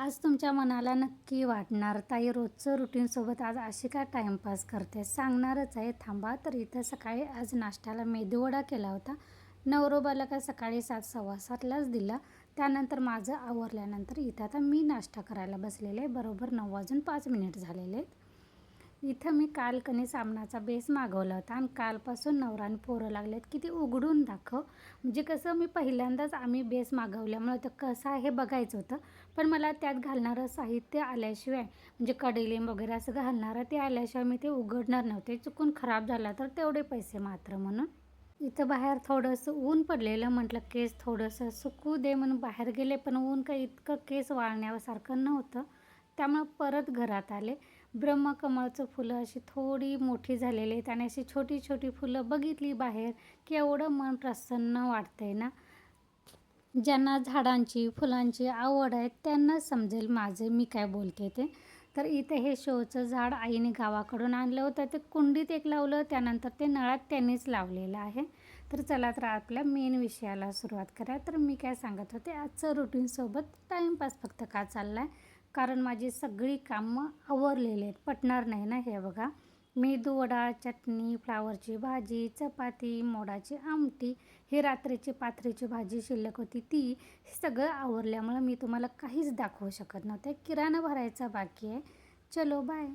आज तुमच्या मनाला नक्की वाटणार, ताई रोजचं रुटीनसोबत आज अशी का टाईमपास करते? सांगणारच आहे, थांबा. तर इथं सकाळी आज नाश्त्याला मेदूवडा केला होता. नवरोबाला काय सकाळी 7, 7:15लाच दिला. त्यानंतर माझं आवरल्यानंतर इथं आता मी नाश्ता करायला बसलेले आहे. बरोबर 9:05 झालेले आहेत. इथं मी काल कणी सामनाचा बेस मागवला होता आणि कालपासून नवरा आणि पोरं लागलेत की ते उघडून दाखव. म्हणजे कसं मी पहिल्यांदाच आम्ही बेस मागवल्यामुळं तर कसं आहे हे बघायचं होतं. पण मला त्यात घालणारं साहित्य आल्याशिवाय म्हणजे कडीलिंब वगैरे असं घालणारं ते आल्याशिवाय मी ते उघडणार नव्हते. चुकून खराब झाला तर तेवढे पैसे मात्र म्हणून. इथं बाहेर थोडंसं ऊन पडलेलं, म्हटलं केस थोडंसं सुकू दे म्हणून बाहेर गेले, पण ऊन काही इतकं केस वाळण्यासारखं नव्हतं. त्यामुळं परत घरात आले. ब्रह्मकमळचं फुलं अशी थोडी मोठी झालेली आहेत आणि अशी छोटी छोटी फुलं बघितली बाहेर की एवढं मन प्रसन्न वाटतंय ना. ज्यांना झाडांची फुलांची आवड आहे त्यांनाच समजेल माझे मी काय बोलते ते. तर इथे हे शोचं झाड आईने गावाकडून आणलं होतं. ते कुंडीत एक लावलं, त्यानंतर ते नळात त्यांनीच लावलेलं आहे. तर चला तर आपल्या मेन विषयाला सुरुवात करा. तर मी काय सांगत होते, आजचं रुटीनसोबत टाईमपास फक्त का चालला आहे, कारण माझी सगळी कामं आवरलेली आहेत. पटणार नाही ना. हे बघा, मेदूवडा, चटणी, फ्लावरची भाजी, चपाती, मोडाची आमटी, ही रात्रीची पाथरीची भाजी शिल्लक होती ती. हे सगळं आवरल्यामुळं मी तुम्हाला काहीच दाखवू शकत नव्हते. किराणा भरायचा बाकी आहे. चलो बाय.